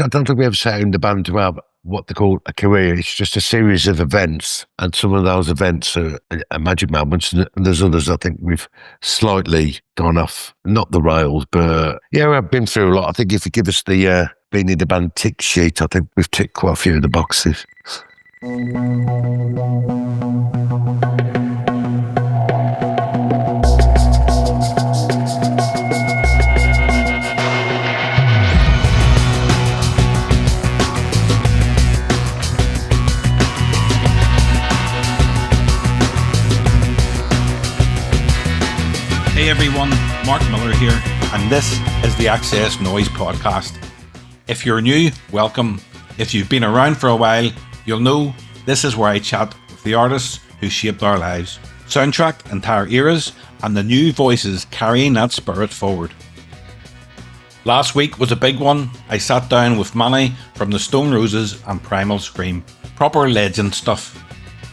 I don't think we ever set in the band to have what they call a career. It's just a series of events, and some of those events are magic moments, and there's others I think we've slightly gone off, not the rails, but yeah, I've been through a lot. I think if you give us the being in the band tick sheet, I think we've ticked quite a few of the boxes. Hey everyone, Mark Millar here, and this is the Access Noize podcast. If you're new, welcome. If you've been around for a while, you'll know this is where I chat with the artists who shaped our lives, soundtracked entire eras, and the new voices carrying that spirit forward. Last week was a big one. I sat down with Manny from the Stone Roses and Primal Scream, proper legend stuff.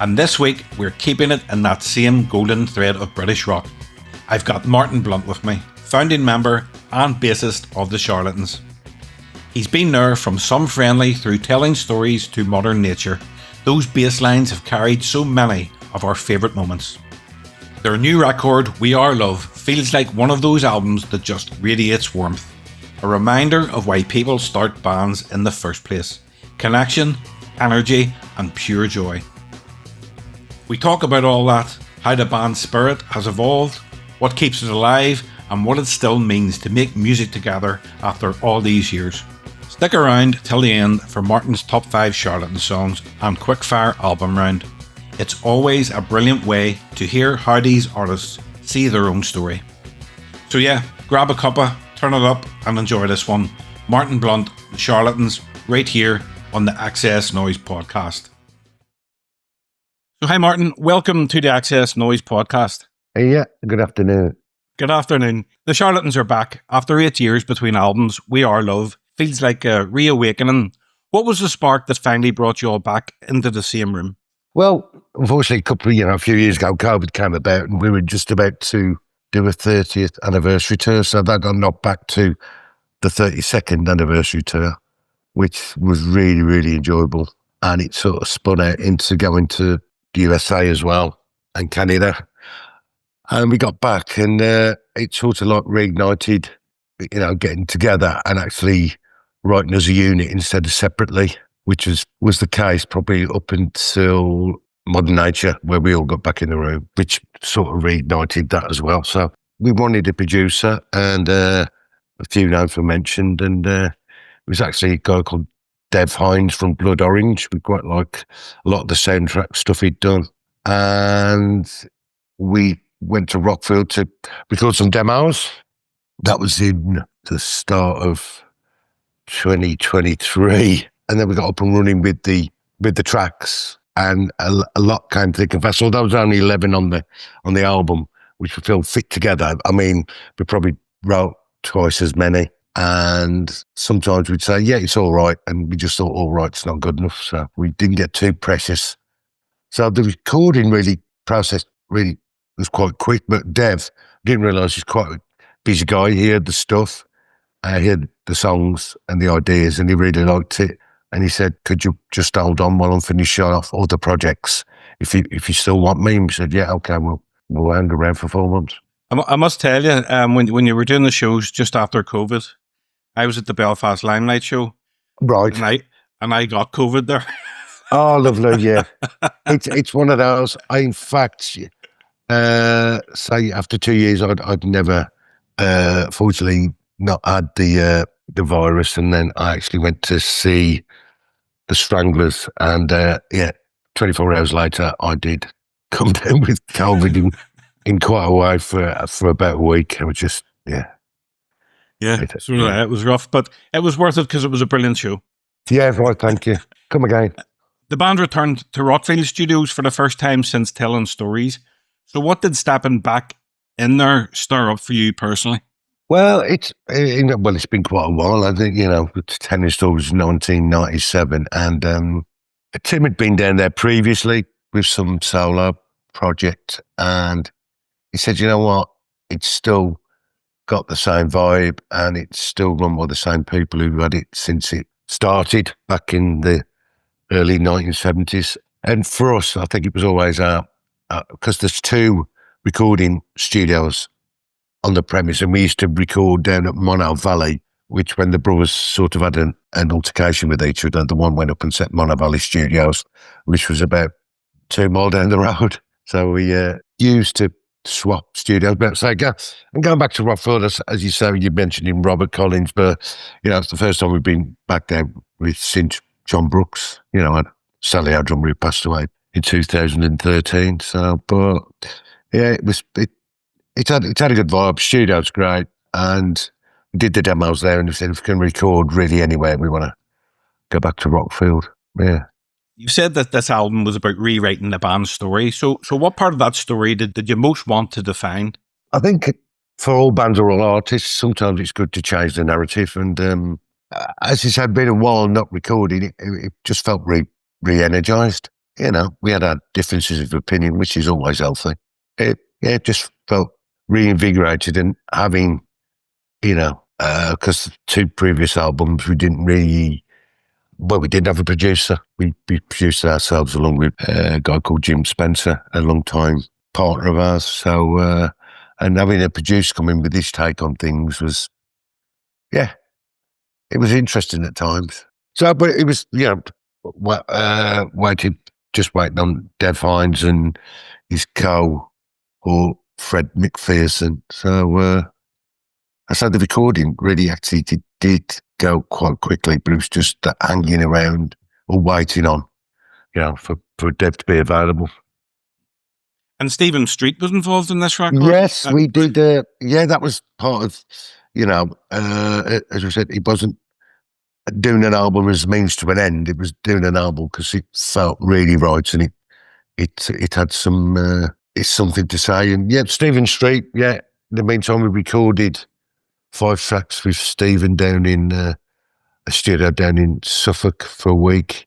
And this week we're keeping it in that same golden thread of British rock. I've got Martin Blunt with me, founding member and bassist of the Charlatans. He's been there from Some Friendly through Tellin Stories to Modern Nature. Those bass lines have carried so many of our favourite moments. Their new record, We Are Love, feels like one of those albums that just radiates warmth. A reminder of why people start bands in the first place. Connection, energy and pure joy. We talk about all that, how the band's spirit has evolved, what keeps it alive, and what it still means to make music together after all these years. Stick around till the end for Martin's top 5 Charlatan songs and Quickfire album round. It's always a brilliant way to hear how these artists see their own story. So yeah, grab a cuppa, turn it up and enjoy this one. Martin Blunt, the Charlatans, right here on the Access Noize podcast. So hi Martin, welcome to the Access Noize podcast. Yeah, good afternoon. Good afternoon. The Charlatans are back. After 8 years between albums, We Are Love feels like a reawakening. What was the spark that finally brought you all back into the same room? Well, unfortunately, a few years ago, COVID came about and we were just about to do a 30th anniversary tour. So that got knocked back to the 32nd anniversary tour, which was really, really enjoyable. And it sort of spun out into going to the USA as well and Canada. And we got back and it sort of like reignited, getting together and actually writing as a unit instead of separately, which was the case probably up until Modern Nature, where we all got back in the room, which sort of reignited that as well. So we wanted a producer and a few names were mentioned, and it was actually a guy called Dev Hines from Blood Orange. We quite like a lot of the soundtrack stuff he'd done. And we went to Rockfield to record some demos. That was in the start of 2023. And then we got up and running with the tracks, and a lot came to the confess. Although there was only 11 on the album, which we feel fit together. I mean, we probably wrote twice as many, and sometimes we'd say, yeah, it's all right. And we just thought, all right, it's not good enough. So we didn't get too precious. So the recording process was quite quick, but Dev didn't realise he's quite a busy guy. He heard the stuff, he heard the songs and the ideas, and he really liked it. And he said, could you just hold on while I'm finishing off all the projects? If you still want me? And we said, yeah, okay, we'll hang around for 4 months. I must tell you, when you were doing the shows just after COVID, I was at the Belfast Limelight show. Right. And I got COVID there. Oh, lovely, yeah. It's one of those. In fact, say after 2 years, I'd never, fortunately, not had the virus, and then I actually went to see the Stranglers, and 24 hours later, I did come down with COVID in quite a way for about a week. It was just, yeah. Yeah, it was rough, but it was worth it because it was a brilliant show. Yeah, right, thank you. Come again. The band returned to Rockfield Studios for the first time since Tellin Stories. So what did stepping back in there stir up for you personally? Well, it's been quite a while. I think, Tellin Stories was 1997, and Tim had been down there previously with some solo project, and he said, you know what, it's still got the same vibe, and it's still run by the same people who've had it since it started back in the early 1970s. And for us, I think it was always because there's 2 recording studios on the premise, and we used to record down at Mono Valley, which when the brothers sort of had an altercation with each other, the one went up and set Mono Valley Studios, which was about 2 miles down the road. So we used to swap studios. But so and going back to Rockfield, as you say, you mentioned him, Robert Collins, but it's the first time we've been back there since John Brookes, and Sally, our drummer, who passed away in 2013. So, but yeah, it had a good vibe. Studio's great, and we did the demos there, and we said if we can record really anywhere, we want to go back to Rockfield. Yeah. You said that this album was about rewriting the band's story. So what part of that story did you most want to define? I think for all bands or all artists, sometimes it's good to change the narrative. And as you said, been a while not recording, it just felt re-energized. We had our differences of opinion, which is always healthy. It just felt reinvigorated, and having, because the 2 previous albums, we didn't have a producer. We produced it ourselves along with a guy called Jim Spencer, a long-time partner of ours. So, and having a producer come in with his take on things was, it was interesting at times. So, but it was, waiting on Dev Hines and his or Fred McPherson. So, I said the recording really actually did go quite quickly, but it was just hanging around or waiting on, for Dev to be available. And Stephen Street was involved in this record? Yes, we did. That was part of, as I said, he wasn't doing an album as a means to an end. It was doing an album because it felt really right, and it had it's something to say. And Stephen Street, in the meantime, we recorded 5 tracks with Stephen down in a studio down in Suffolk for a week.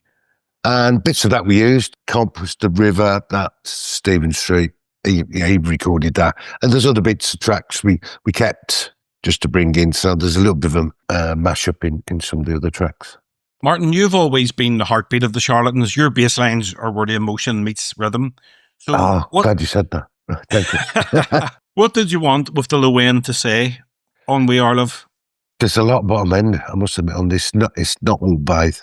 And bits of that we used. Compass the River, that's Stephen Street. He recorded that. And there's other bits of tracks we kept just to bring in. So there's a little bit of a mash-up in some of the other tracks. Martin, you've always been the heartbeat of the Charlatans. Your bass lines are where the emotion meets rhythm. So glad you said that. Thank you. What did you want with the low end to say on We Are Love? There's a lot bottom end, I must admit, on this. It's not all bass,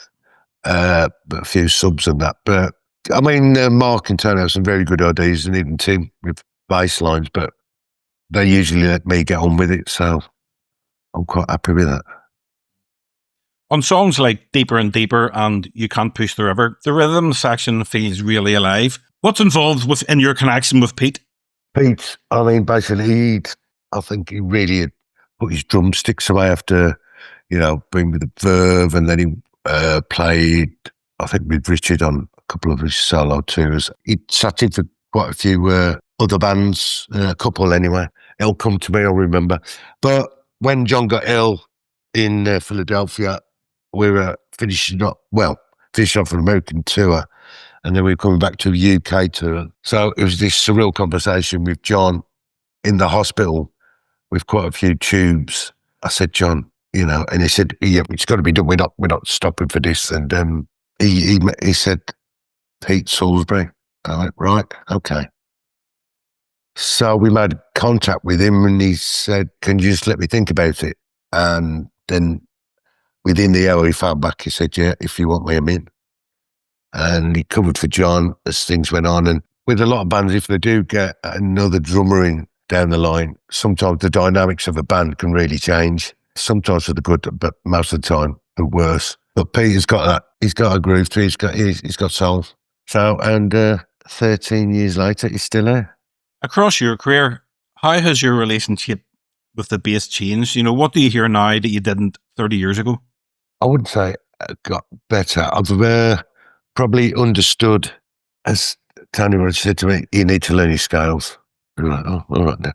but a few subs and that. But I mean, Mark and Tony have some very good ideas, and even Tim with bass lines, but they usually let me get on with it, so I'm quite happy with that. On songs like Deeper and Deeper and You Can't Push the River, the rhythm section feels really alive. What's involved in your connection with Pete? Pete, I mean, basically, I think he really put his drumsticks away after, being with the Verve, and then he played, I think, with Richard on a couple of his solo tours. He sat in for quite a few other bands, a couple anyway. He'll Come to Me, I'll remember. But when John got ill in Philadelphia, we were finishing off an American tour, and then we were coming back to a UK tour. So it was this surreal conversation with John in the hospital with quite a few tubes. I said, John, and he said, it's got to be done. We're not stopping for this. And he said, Pete Salisbury. I went, right, okay. So we made contact with him, and he said, can you just let me think about it? And then within the hour he phoned back, he said, yeah, if you want me, I'm in. And he covered for John as things went on. And with a lot of bands, if they do get another drummer in down the line, sometimes the dynamics of a band can really change. Sometimes for the good, but most of the time the worse. But Peter's got that. He's got a groove to it. He's got soul. So, and 13 years later, he's still there. Across your career, how has your relationship with the bass changed? What do you hear now that you didn't 30 years ago? I wouldn't say it got better. I've probably understood, as Tony would said to me, you need to learn your scales. I'm like, oh, all right then.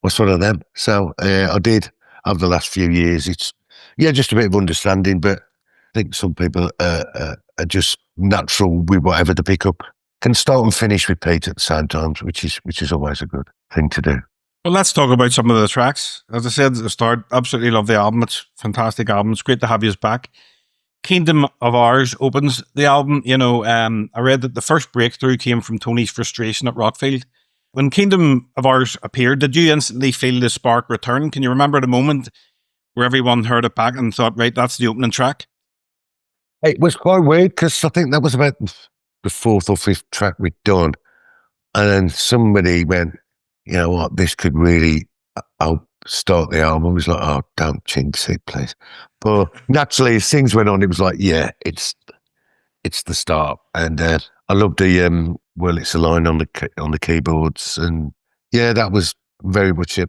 What's one of them? So I did over the last few years. It's, just a bit of understanding, but I think some people are just natural with whatever they pick up. Can start and finish with Pete at the same time, which is always a good thing to do. Well, let's talk about some of the tracks. As I said at the start, absolutely love the album. It's a fantastic album. It's great to have you back. Kingdom of Ours opens the album. I read that the first breakthrough came from Tony's frustration at Rockfield. When Kingdom of Ours appeared, did you instantly feel the spark return? Can you remember the moment where everyone heard it back and thought, right, that's the opening track? It was quite weird because I think that was about the fourth or fifth track we'd done. And then somebody went, you know what, this could really help start the album. I was like, oh, don't jinx it, please. But naturally, as things went on, it was like, yeah, it's the start. And I love the Well, It's a Line on the keyboards. And yeah, that was very much a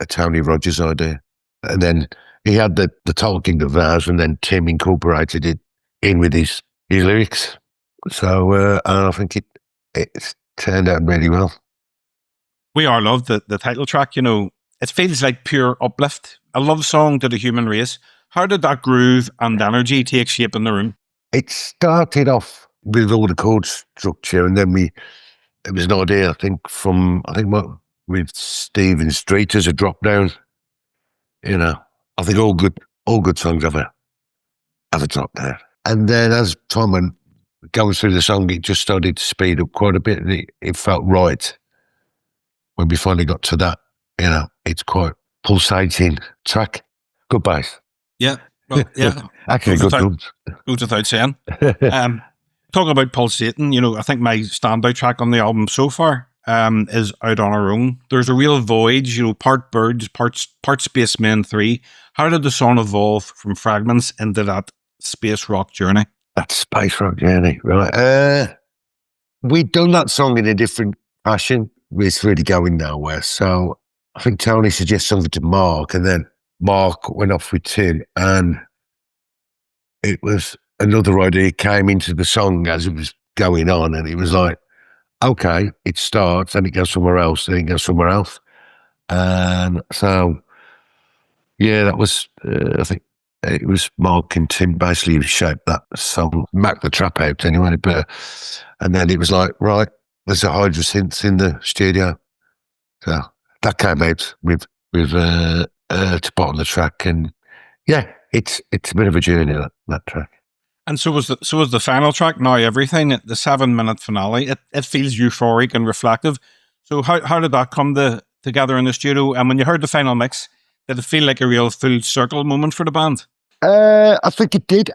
Tony Rogers idea. And then he had the talking of ours, and then Tim incorporated it in with his lyrics. So I think it turned out really well. We Are Love, the title track, it feels like pure uplift, a love song to the human race. How did that groove and energy take shape in the room? It started off with all the chord structure, and then it was an idea, I think, with Steve and Street as a drop down. I think all good songs have a drop down. And then as time went going through the song, it just started to speed up quite a bit, and it felt right when we finally got to that. It's quite pulsating track. Good bass. Yeah. Well, yeah. Actually, good drums. Goes without saying. Talking about pulsating, I think my standout track on the album so far is Out on Our Own. There's a real void, part Birds, part Spacemen 3. How did the song evolve from fragments into that space rock journey? That space rock journey, right. We'd done that song in a different fashion. It's really going nowhere. So I think Tony suggested something to Mark, and then Mark went off with Tim, and it was another idea came into the song as it was going on, and it was like, okay, it starts and it goes somewhere else, then it goes somewhere else. And so, yeah, that was, I think it was Mark and Tim basically shaped that song, Mac the Trap out anyway, and then it was like, right, there's a hydrosynth in the studio. So that came out with to put on the track, and yeah, it's a bit of a journey, that track. And so was the final track, Now Everything, the 7-minute finale. It feels euphoric and reflective. So how did that come together in the studio? And when you heard the final mix, did it feel like a real full circle moment for the band? I think it did.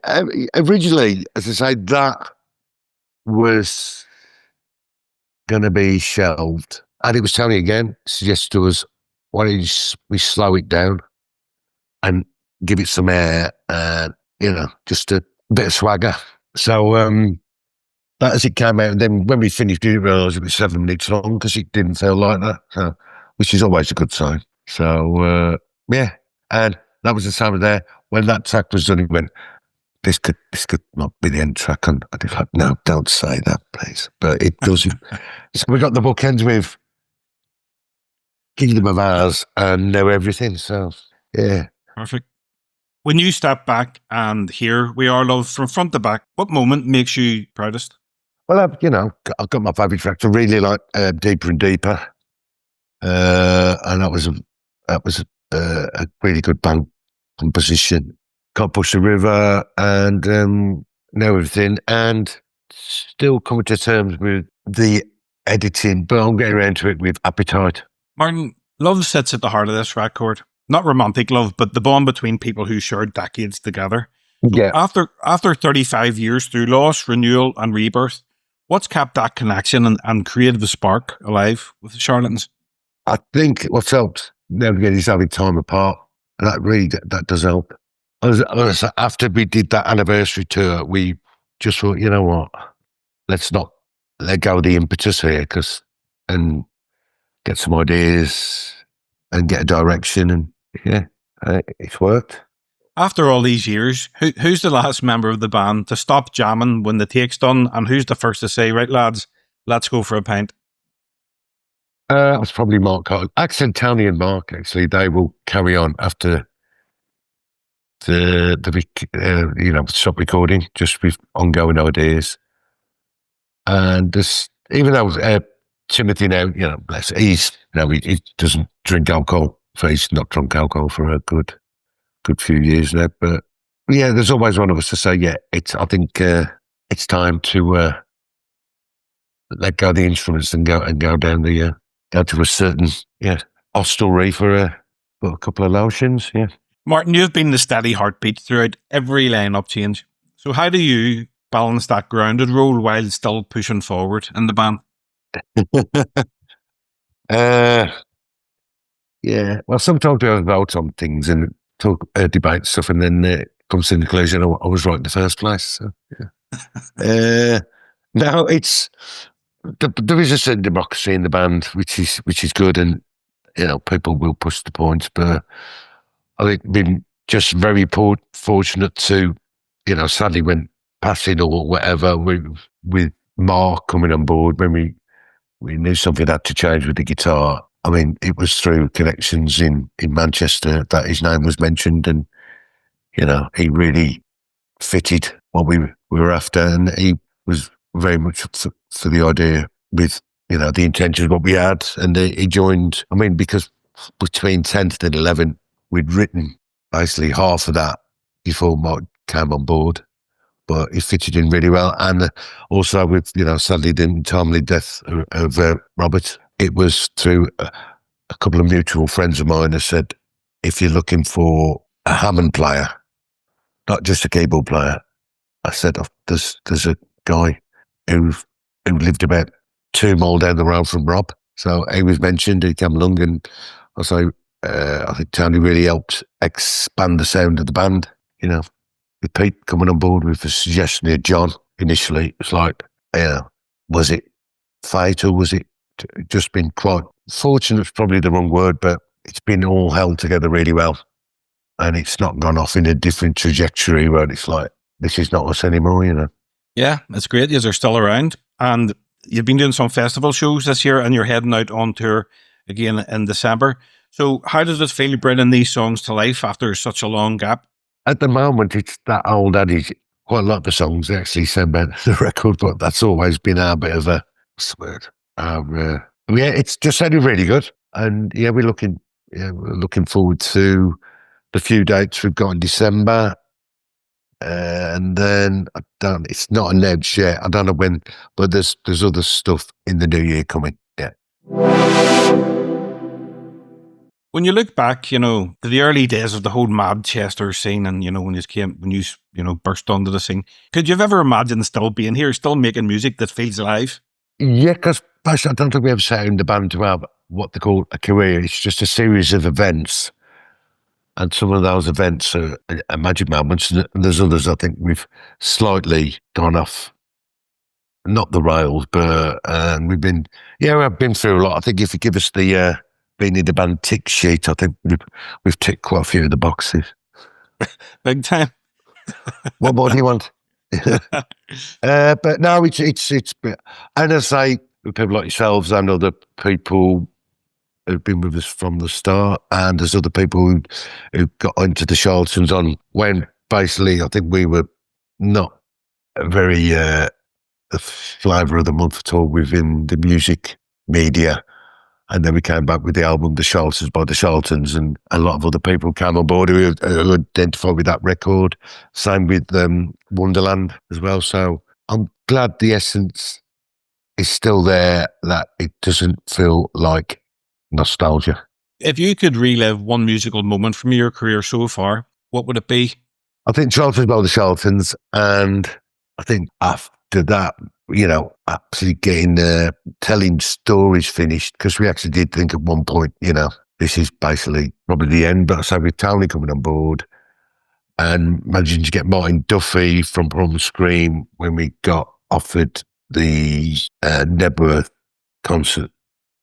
Originally, as I say, that was going to be shelved. And it was Tony again, suggested to us, why don't we slow it down and give it some air and, just a bit of swagger. So that as it came out, and then when we finished, we didn't realise it was 7 minutes long because it didn't feel like that, so, which is always a good sign. So, yeah, and that was the same there. When that track was done, it went, this could not be the end track. And I was like, no, don't say that, please. But it doesn't. So we got the bookends with Kingdom of Ours and Know Everything. So, yeah. Perfect. When you step back and hear We Are Love from front to back, what moment makes you proudest? Well, I've got my favourite tracks. I really like Deeper and Deeper. And that was a really good band composition. Can't Push the River and Know Everything, and still coming to terms with the editing, but I'm getting around to it with Appetite. Martin, love sits at the heart of this record. Not romantic love, but the bond between people who shared decades together. Yeah. After 35 years through loss, renewal, and rebirth, what's kept that connection and created the spark alive with the Charlatans? I think what's helped navigate is having time apart, and that does help. After we did that anniversary tour, we just thought, you know what, let's not let go of the impetus here, and get some ideas and get a direction, and yeah, it's worked. After all these years, who's the last member of the band to stop jamming when the take's done, and who's the first to say, right lads, let's go for a pint? It was probably Mark. Accent Tony and Mark, actually, they will carry on after the stop recording, just with ongoing ideas. And this, even though Timothy now, bless, he doesn't drink alcohol, so he's not drunk alcohol for a good few years now. But Yeah, there's always one of us to say, yeah, I think it's time to let go of the instruments and go down go to a certain hostelry for a couple of lotions. Yeah. Martin, you've been the steady heartbeat throughout every line-up change. So how do you balance that grounded role while still pushing forward in the band? Yeah. Well, sometimes we have votes on things and talk, debate stuff, and then it comes to the conclusion I was right in the first place. So, yeah. No, there is a certain democracy in the band, which is good, and people will push the points. But I think been just very fortunate to, sadly when passing or whatever, with Mark coming on board when we knew something had to change with the guitar. I mean, it was through connections in Manchester that his name was mentioned, and he really fitted what we were after, and he was very much up for the idea with the intentions of what we had, and he joined. I mean, because between 10th and 11th, we'd written basically half of that before Mark came on board, but he fitted in really well. And also with sadly the untimely death of Robert, it was through a couple of mutual friends of mine who said, if you're looking for a Hammond player, not just a keyboard player, I said, there's a guy who lived about 2 miles down the road from Rob. So he was mentioned, he came along, and also I think Tony really helped expand the sound of the band. With Pete coming on board with the suggestion of John initially, it was like, was it fate or was it just been quite fortunate? It's probably the wrong word, but it's been all held together really well. And it's not gone off in a different trajectory where it's like, this is not us anymore, Yeah, it's great. You're still around. And you've been doing some festival shows this year and you're heading out on tour again in December. So how does it feel bringing these songs to life after such a long gap? At the moment, it's that old adage. Quite a lot of the songs actually sound better than the record, but that's always been our bit of a word. Yeah, it's just sounded really good. And yeah, we're looking forward to the few dates we've got in December. And then it's not announced yet. I don't know when, but there's other stuff in the new year coming. Yeah. When you look back, to the early days of the whole Manchester scene, and when you burst onto the scene, could you have ever imagined still being here, still making music that feels alive? Yeah, because I don't think we ever set in the band to have what they call a career. It's just a series of events. And some of those events are magic moments, and there's others I think we've slightly gone off, not the rails, but we've been through a lot. I think if you give us the being in the band tick sheet, I think we've ticked quite a few of the boxes. Big time. What more do you want? But no, it's and I say people like yourselves and other people who've been with us from the start, and there's other people who got into the Charlatans on when basically I think we were not a very the flavour of the month at all within the music media. And then we came back with the album The Charlatans by the Charlatans, and a lot of other people came on board who identified with that record. Same with Wonderland as well. So I'm glad the essence is still there, that it doesn't feel like nostalgia. If you could relive one musical moment from your career so far, what would it be? I think Charlatans by the Charlatans, and I think after that, actually getting Tellin Stories finished, because we actually did think at one point, this is basically probably the end. But I say with Tony coming on board and managing to get Martin Duffy from Scream when we got offered the Nebworth concert,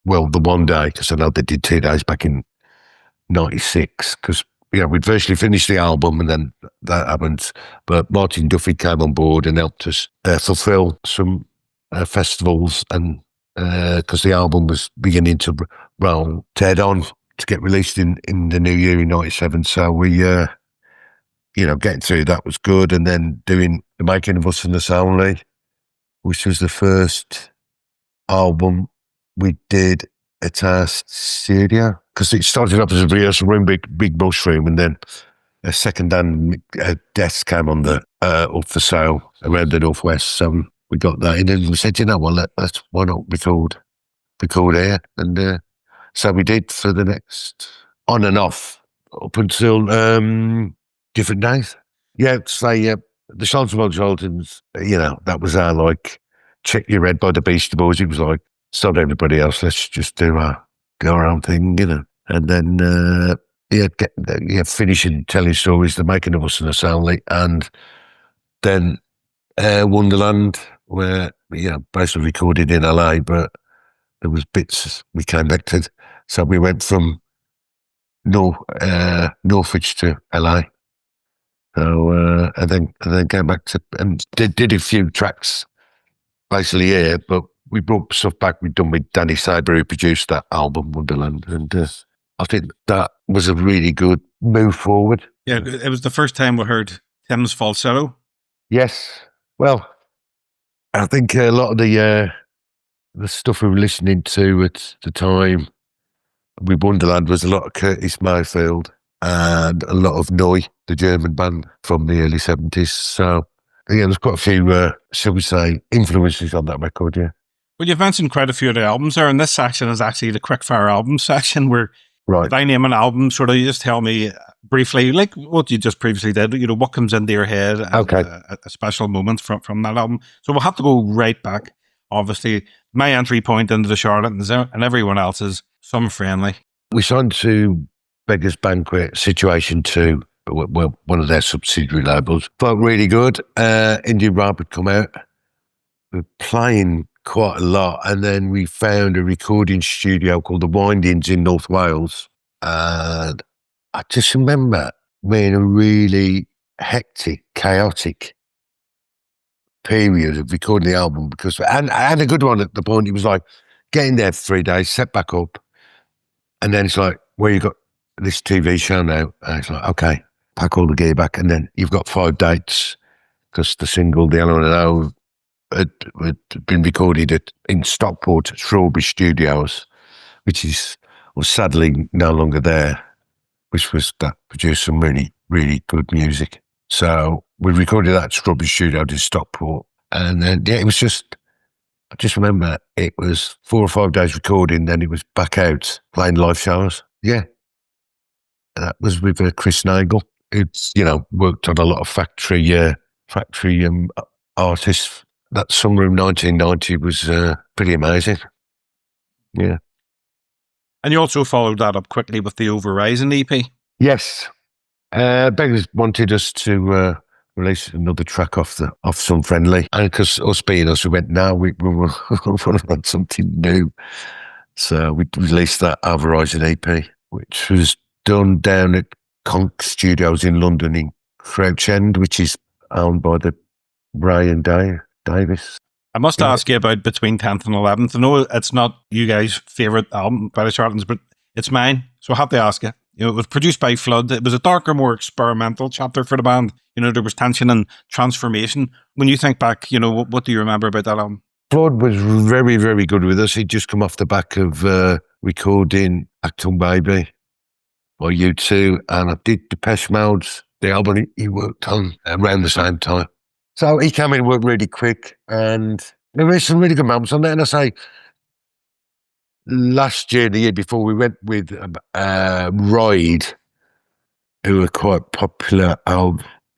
well, the one day, because I know they did 2 days back in 96, because we'd virtually finished the album and then that happened. But Martin Duffy came on board and helped us fulfill some festivals, and because the album was beginning to roll dead on to get released in the new year in 97. So we, getting through that was good. And then doing the making of Us and Us Only, which was the first album we did at our studio, because it started up as a rehearsal room, big mushroom, and then a second-hand desk came on the up for sale around the northwest. So we got that in, and we said, you know what, let's why not record here, and so we did for the next on and off up until different days. Yeah, say the Charlatans, that was our like check your head by the Beastie Boys. It was like, sod everybody else, let's just do our own thing, and then finishing Tellin Stories, the making of us and a soundly, and then Wonderland, where basically recorded in LA, but there was bits we came back to. So we went from Norwich to LA. So and then came back to and did a few tracks basically here, but we brought stuff back we'd done with Danny Saber, who produced that album Wonderland, and I think that was a really good move forward. Yeah, it was the first time we heard Tim's falsetto. Yes, well, I think a lot of the stuff we were listening to at the time with Wonderland was a lot of Curtis Mayfield and a lot of Noize, the German band from the early 70s. So, there's quite a few, shall we say, influences on that record, yeah. Well, you've mentioned quite a few of the albums there, and this section is actually the Quickfire album section, where right. If I name an album, sort of you just tell me briefly, like what you just previously did, what comes into your head, and, okay. A special moment from that album. So we'll have to go right back. Obviously, my entry point into the Charlatans and everyone else's, Some Friendly. We signed to Beggars Banquet, Situation 2, well, one of their subsidiary labels. Felt really good. Indian Rap had come out. We were playing quite a lot, and then we found a recording studio called The Windings in North Wales. And I just remember being a really hectic, chaotic period of recording the album, because and I had a good one at the point. It was like getting there for 3 days, set back up, and then it's like, well, you got this TV show now, and it's like, okay, pack all the gear back, and then you've got 5 dates, because the single The Yellow and O had been recorded in Stockport at Strawberry Studios, which was sadly no longer there, which was that produced some really, really good music. So we recorded that at Strawberry Studios in Stockport, and then it was just, I just remember it was 4 or 5 days recording, then it was back out playing live shows. Yeah. That was with Chris Nagel, who's, worked on a lot of factory artists. That summer of 1990 was pretty amazing. Yeah. And you also followed that up quickly with the Horizon EP. Yes. Beggars wanted us to release another track off Some Friendly. And because us being us, we went, no, we want to run something new. So we released that Horizon EP, which was done down at Conch Studios in London in Crouch End, which is owned by the Brian Davis. I must ask you about Between 10th and 11th. I know it's not you guys' favourite album by the Charlatans, but it's mine. So I have to ask you. It was produced by Flood. It was a darker, more experimental chapter for the band. There was tension and transformation. When you think back, what do you remember about that album? Flood was very, very good with us. He'd just come off the back of recording Acton Baby by U2, and I did Depeche Mode's, the album he worked on around the same time. So he came in and worked really quick, and there were some really good moments on there. And I say, last year, the year before, we went with Ride, who were quite popular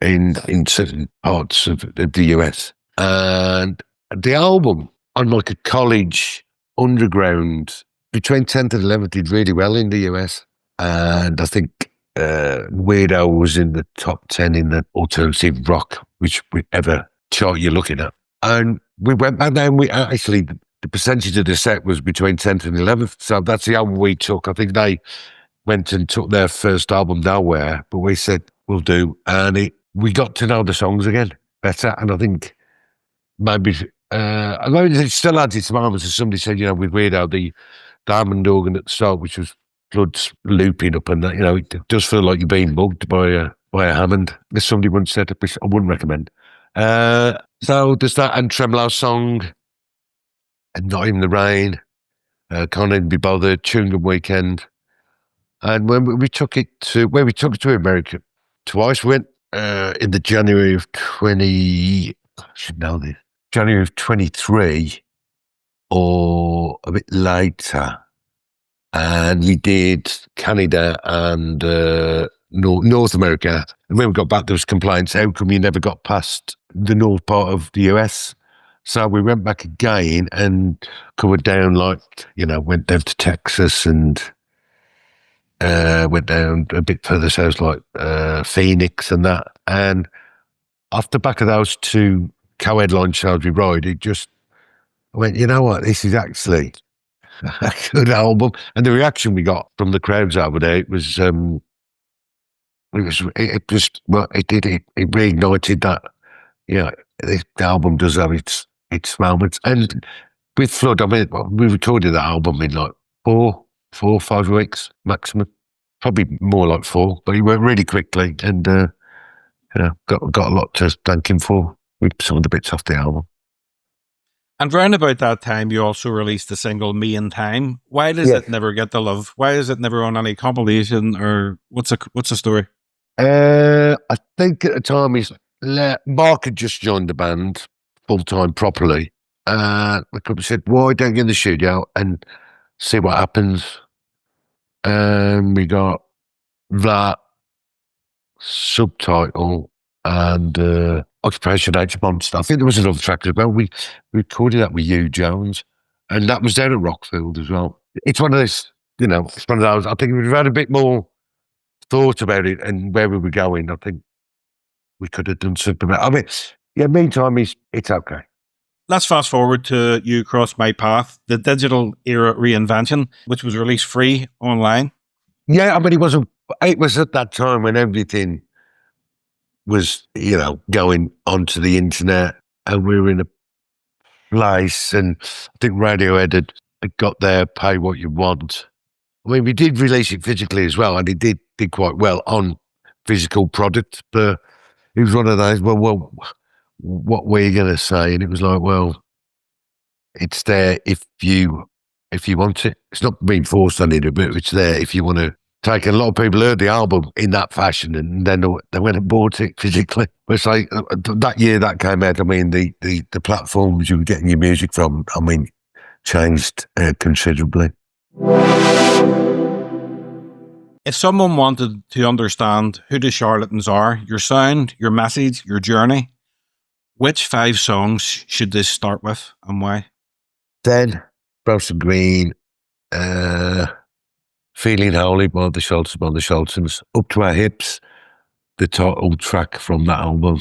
in certain parts of the US. And the album, on like a college underground, Between 10th and 11th, did really well in the US. And I think Weirdo was in the top 10 in the alternative rock, whichever chart you're looking at. And we went back there, and we actually, the percentage of the set was between 10th and 11th. So that's the album we took. I think they went and took their first album, Nowhere, but we said, we'll do. And we got to know the songs again better. And I think maybe, I know it still had its moments, as somebody said, with Weirdo, the diamond organ at the start, which was Blood's looping up, and that, it does feel like you're being bugged by a Hammond. As somebody once said, I wouldn't recommend. So there's that, and Tremolo's song, and Not in the Rain, Can't Even Be Bothered, Chewing Gum Weekend. And when we took it to America, twice. We went in the January of I should know this, January of 23 or a bit later. And we did Canada and North America. And when we got back, there was complaints, how come you never got past the north part of the US? So we went back again and covered down, like, went down to Texas and went down a bit further south, like Phoenix and that. And off the back of those two co-headline shows we rode, I went, you know what, this is actually a good album. And the reaction we got from the crowds over there, it reignited that. The album does have its moments. And with Flood, I mean, we recorded that album in like 4 or 5 weeks maximum, probably more like 4. But he went really quickly, and got a lot to thank him for with some of the bits off the album. And round about that time, you also released the single "Me in Time." Why does it never get the love? Why is it never on any compilation? Or what's the story? I think at the time Mark had just joined the band full time properly. The company said, "Why don't you get in the studio and see what happens?" And we got that subtitle and Occupation H Monster. I think there was another track as well. We recorded that with Hugh Jones, and that was down at Rockfield as well. It's one of those, it's one of those. I think if we'd had a bit more thought about it and where we were going, I think we could have done something about it. I mean, meantime, it's okay. Let's fast forward to You Cross My Path, the digital era reinvention, which was released free online. Yeah, I mean, it was at that time when everything was, going onto the internet, and we were in a place, and I think Radiohead had got their Pay What You Want. I mean, we did release it physically as well, and it did quite well on physical product, but it was one of those, well, what were you going to say? And it was like, well, it's there if you want it. It's not being forced on you, but it's there if you want to take it. A lot of people heard the album in that fashion, and then they went and bought it physically. But it's like that year that came out, I mean, the platforms you were getting your music from, I mean, changed considerably. If someone wanted to understand who the Charlatans are, your sound, your message, your journey, which 5 songs should they start with and why? Then, Brown Green, Feeling Holy by the Charlatans, Up to Our Hips, the title track from that album.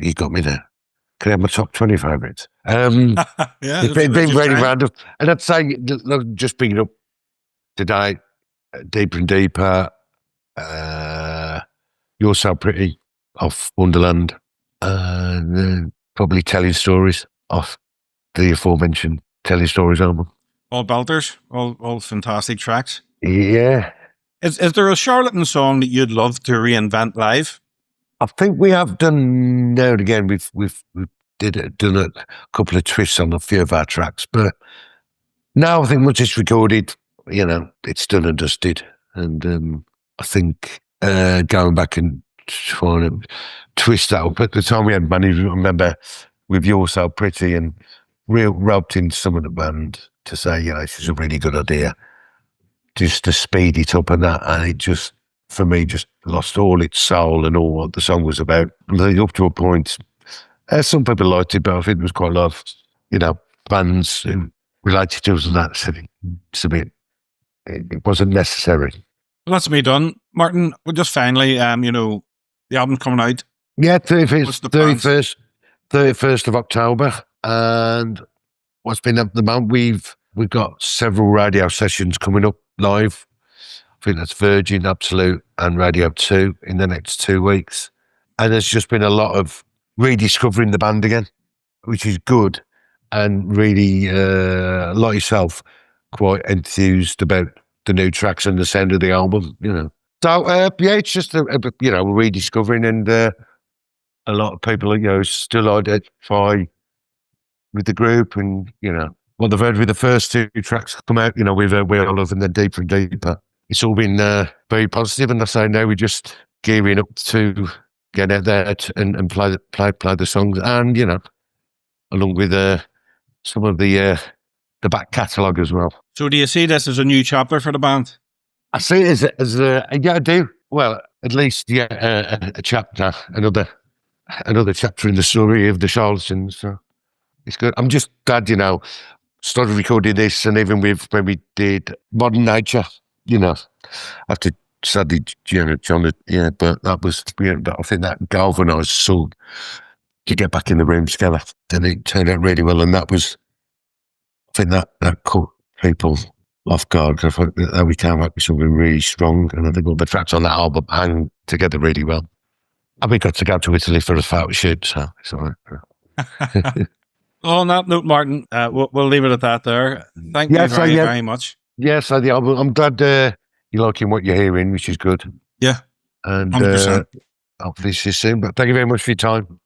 You got me there. Can I have my top 20 favourites? It's been very random. And I'd say, just bring it up today, Deeper and Deeper, You're So Pretty off Wonderland, and then probably Telling Stories off the aforementioned Tellin Stories album. All belters, all fantastic tracks. Yeah. Is there a Charlatan song that you'd love to reinvent live? I think we have done now and again. We've done a couple of twists on a few of our tracks, but now I think once it's recorded, it's done and dusted. And I think going back and trying to twist that up. At the time we had management, I remember with You're So Pretty, and roped in some of the band to say, this is a really good idea, just to speed it up and that, and it just, for me, just lost all its soul and all what the song was about. Up to a point, some people liked it, but I think there was quite a lot of, bands who related to us and that said it wasn't necessary. Well, that's me done. Martin, well, just finally, the album's coming out. Yeah, 31st of October. And what's been up the month, we've got several radio sessions coming up live. I think that's Virgin, Absolute, and Radio 2 in the next 2 weeks. And there's just been a lot of rediscovering the band again, which is good, and really, like yourself, quite enthused about the new tracks and the sound of the album, So, it's just a rediscovering, and a lot of people, still identify with the group, and, what they've heard with the first 2 tracks come out, with We're All Love and then Deeper and Deeper. it's all been very positive, and I say now we're just gearing up to get out there and play the songs, and along with some of the back catalogue as well. So do you see this as a new chapter for the band? I see it as yeah, I do. Well, at least a chapter, another chapter in the story of the Charlatans. So it's good. I'm just glad, started recording this, and even when we did Modern Nature, after sadly, John, but that was, I think that galvanised song to get back in the room together, and it turned out really well, and that was, I think that caught people off guard. I thought that we came up with something really strong, and I think all the tracks on that album hang together really well. And we got to go to Italy for a photo shoot, so it's all right. On that note, Martin, we'll leave it at that there. Thank you very much. Yes, the album. I'm glad you're liking what you're hearing, which is good. Yeah, and 100%. Hopefully see you soon. But thank you very much for your time.